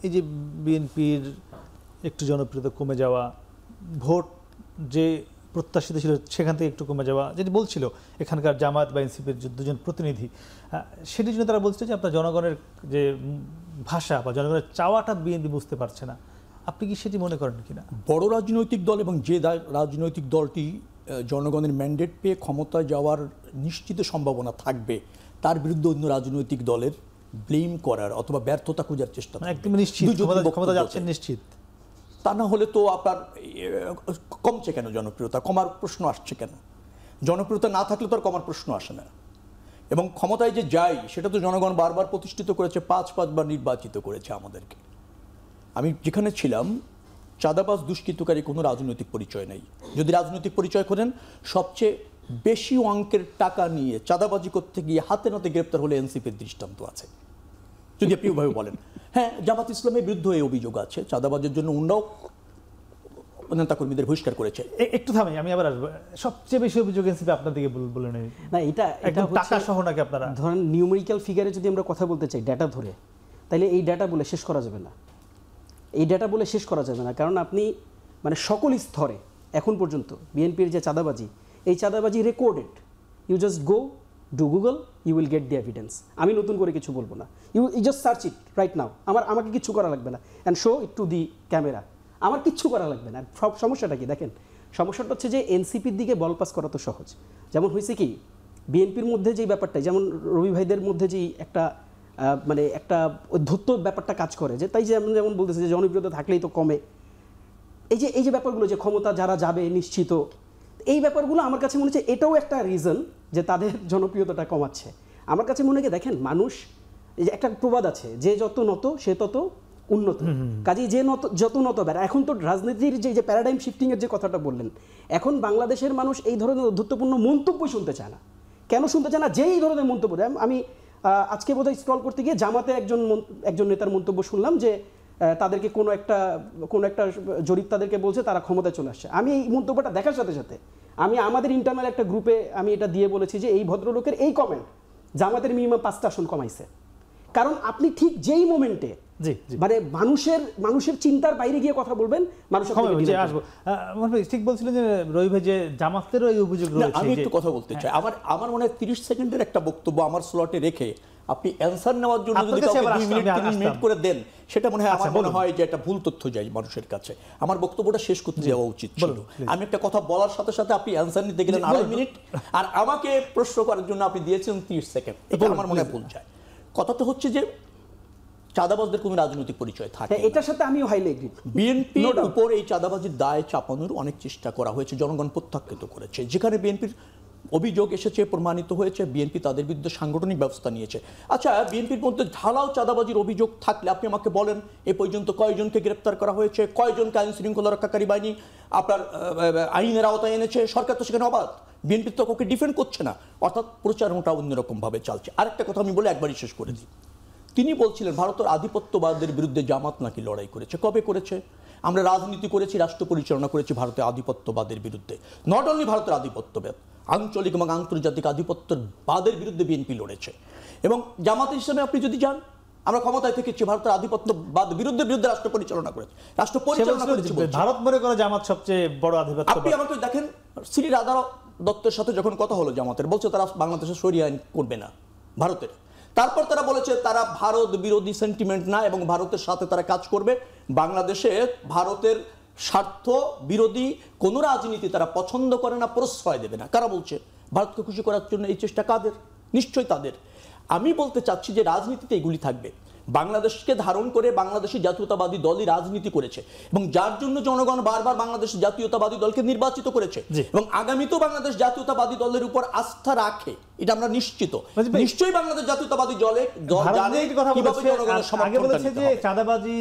এই যে বিএনপির একটু জনপ্রিয়তা কমে যাওয়া, ভোট যে প্রত্যাশিত ছিল সেখান থেকে একটু কমে যাওয়া, যেটি বলছিল এখানকার জামায়াত বা এনসিপির দুজন প্রতিনিধি, সেটির জন্য তারা বলছিল যে আপনার জনগণের যে ভাষা বা জনগণের চাওয়াটা বিএনপি বুঝতে পারছে না। আপনি কি সেটি মনে করেন কিনা? বড় রাজনৈতিক দল এবং যে রাজনৈতিক দলটি জনগণের ম্যান্ডেট পেয়ে ক্ষমতায় যাওয়ার নিশ্চিত সম্ভাবনা থাকবে, তার বিরুদ্ধে অন্য রাজনৈতিক দলের ব্লেম করার অথবা ব্যর্থতা খোঁজার চেষ্টা একদম নিশ্চিত ক্ষমতা যাচ্ছেন নিশ্চিত, তা না হলে তো আপনার কমছে কেন জনপ্রিয়তা? কমার প্রশ্ন আসছে কেন? জনপ্রিয়তা না থাকলে তো আর কমার প্রশ্ন আসে না। এবং ক্ষমতায় যে যাই সেটা তো জনগণ বারবার প্রতিষ্ঠিত করেছে, 5বার নির্বাচিত করেছে আমাদেরকে। আমি যেখানে ছিলাম, চাঁদাবাজ দুষ্কৃতকারী কোনো রাজনৈতিক পরিচয় নেই। যদি রাজনৈতিক পরিচয় করেন, সবচেয়ে বেশি অঙ্কের টাকা নিয়ে চাঁদাবাজি করতে গিয়ে হাতে নাতে গ্রেপ্তার হলে এনসিপির দৃষ্টান্ত আছে, যদি আপনি ওইভাবে বলেন। হ্যাঁ, জামাত ইসলামের বিরুদ্ধে এই অভিযোগ আছে, চাঁদাবাজের জন্য উন্নয়ন নেতাকর্মীদের বহিষ্কার করেছে। একটু থামি, আমি আবার আসবো। সবচেয়ে বেশি অভিযোগ এনসিপি আপনার দিকে বলে নেই না, এটা টাকা সহ নাকি আপনারা ধরেন নিউমেরিক্যাল ফিগারে যদি আমরা কথা বলতে চাই, ডাটা ধরে, তাহলে এই ডাটা বলে শেষ করা যাবে না। এই ডাটা বলে শেষ করা যাবে না, কারণ আপনি মানে সকল স্তরে এখন পর্যন্ত বিএনপির যে চাঁদাবাজি, এই চাঁদাবাজি recorded. You just go do Google, you will get the evidence. আমি নতুন করে কিছু বলবো না, you just search it right now. আমাকে কিছু করা লাগবে না, and show it to the camera. আমার কিচ্ছু করা লাগবে না। সব সমস্যাটা কি দেখেন, সমস্যাটা হচ্ছে যে এনসিপির দিকে বল পাস করা তো সহজ। যেমন হয়েছে কি, বিএনপির মধ্যে যেই ব্যাপারটা, যেমন রবি ভাইদের মধ্যে যেই একটা মানে একটা অধ্যত্ত ব্যাপারটা কাজ করে, যে তাই যেমন বলতেছে যে জনপ্রিয়তা থাকলেই তো কমে। এই যে ব্যাপারগুলো, যে ক্ষমতা যারা যাবে নিশ্চিত, এই ব্যাপারগুলো আমার কাছে মনে হচ্ছে এটাও একটা রিজন যে তাদের জনপ্রিয়তাটা কমাচ্ছে। আমার কাছে মনে হয় দেখেন, মানুষ, এই যে একটা প্রবাদ আছে, যে যত নত সে তত উন্নত। কাজেই যে যত নত বেড়া। এখন তো রাজনীতির যে প্যারাডাইম শিফটিংয়ের যে কথাটা বললেন, এখন বাংলাদেশের মানুষ এই ধরনের অধ্যত্বপূর্ণ মন্তব্য শুনতে চায় না। কেন শুনতে চায় না? যে এই ধরনের মন্তব্য দেয়। আমি আজকে বোধহয় স্ক্রল করতে গিয়ে জামাতে একজন নেতার মন্তব্য শুনলাম যে তাদেরকে কোনো একটা জরিপ তাদেরকে বলছে তারা ক্ষমতায় চলে আসছে। আমি এই মন্তব্যটা দেখার সাথে সাথে আমি আমাদের ইন্টারনাল একটা গ্রুপে আমি এটা দিয়ে বলেছি যে এই ভদ্রলোকের এই কমেন্ট জামাতের মিনিমাম 5টা আসন কমাইছে। কারণ আপনি ঠিক যেই মোমেন্টে মানে মানুষের চিন্তার বাইরে গিয়ে কথা বলবেন, মানুষের আসবো। ঠিক বলছিলেন যে রবি ভাই, যে জামাতেরও এই অভিযোগ রয়েছে। আমি একটু কথা বলতে চাই। আমার মনে হয় 30 সেকেন্ডের একটা বক্তব্য আমার স্লটে রেখে আপনি অ্যানসার নেওয়ার জন্য যদি 2 মিনিট করে দেন, সেটা মনে হয় আমার মনে হয় যে একটা ভুল তথ্য যায় মানুষের কাছে। আমার বক্তব্যটা শেষ করতে যাওয়া উচিত ছিল। আমি একটা কথা বলার সাথে সাথে আপনি অ্যানসার নিতে গেলেন 2.5 মিনিট, আর আমাকে প্রশ্ন করার জন্য আপনি দিয়েছেন 30 সেকেন্ড। এটা আমার মনে হয় ভুল যায়। কথাটা হচ্ছে যে চাঁদাবাজদের কোনো রাজনৈতিক পরিচয় থাকে, এটার সাথে আমিও হাইলি এগ্রি। বিএনপির উপর এই চাঁদাবাজির দায় চাপানোর অনেক চেষ্টা করা হয়েছে, জনগণ প্রত্যাখ্যাত করেছে। যেখানে বিএনপির অভিযোগ এসেছে, প্রমাণিত হয়েছে, বিএনপি তাদের বিরুদ্ধে সাংগঠনিক ব্যবস্থা নিয়েছে। আচ্ছা, বিএনপির মধ্যে ঢালাও চাঁদাবাজির অভিযোগ থাকলে আপনি আমাকে বলেন, এ পর্যন্ত কয়জনকে গ্রেপ্তার করা হয়েছে, কয়জনকে আইন শৃঙ্খলা রক্ষাকারী বাহিনী আপনার আইনের আওতায় এনেছে? সরকার তো সেখানে অবাধ, বিএনপি তো কাউকে ডিফেন্ড করছে না, অর্থাৎ প্রচারণাটা অন্যরকমভাবে চলছে। আরেকটা কথা আমি বলে একবারই শেষ করে দিই। তিনি বলছিলেন ভারতের আধিপত্যবাদের বিরুদ্ধে জামাত নাকি লড়াই করেছে। কবে করেছে? আমরা রাজনীতি করেছি, রাষ্ট্র পরিচালনা করেছি ভারতের আধিপত্যবাদের বিরুদ্ধে। নট অনলি ভারতের আধিপত্যবাদ, আঞ্চলিক এবং আন্তর্জাতিক আধিপত্যবাদের বিরুদ্ধে বিএনপি লড়েছে। এবং জামাত ইসলামে আপনি যদি যান, আমরা ক্ষমতায় থেকেছি, ভারতের আধিপত্যবাদ বিরুদ্ধে রাষ্ট্র পরিচালনা করেছে। রাষ্ট্র পরিচালনা করেছে ভারত মনে করে জামাত সবচেয়ে বড় আধিপত্য। আপনি আমাকে দেখেন, শ্রী রাধা দত্তের সাথে যখন কথা হলো জামাতের, বলছে তারা বাংলাদেশের শরিয়া আইন করবে না ভারতের। তারপর তারা বলেছে তারা ভারত বিরোধী সেন্টিমেন্ট না এবং ভারতের সাথে তারা কাজ করবে। বাংলাদেশে ভারতের স্বার্থ বিরোধী কোন রাজনীতি তারা পছন্দ করে না, প্রশ্রয় দেবে না। কারা বলছে? ভারতকে খুশি করার জন্য এই চেষ্টা কাদের? নিশ্চয়ই তাদের। আমি বলতে চাচ্ছি যে রাজনীতিতে এগুলি থাকবে। বাংলাদেশকে ধারণ করে বাংলাদেশি জাতীয়তাবাদী দলই রাজনীতি করেছে এবং যার জন্য জনগণ বারবার বাংলাদেশ জাতীয়তাবাদী দলকে নির্বাচিত করেছে এবং আগামীতেও বাংলাদেশ জাতীয়তাবাদী দলের উপর আস্থা রাখে, এটা আমরা নিশ্চিত। নিশ্চয়ই বাংলাদেশ জাতীয়তাবাদী দলে জানে কিভাবে জনগণের সমর্থন। চাঁদাবাজি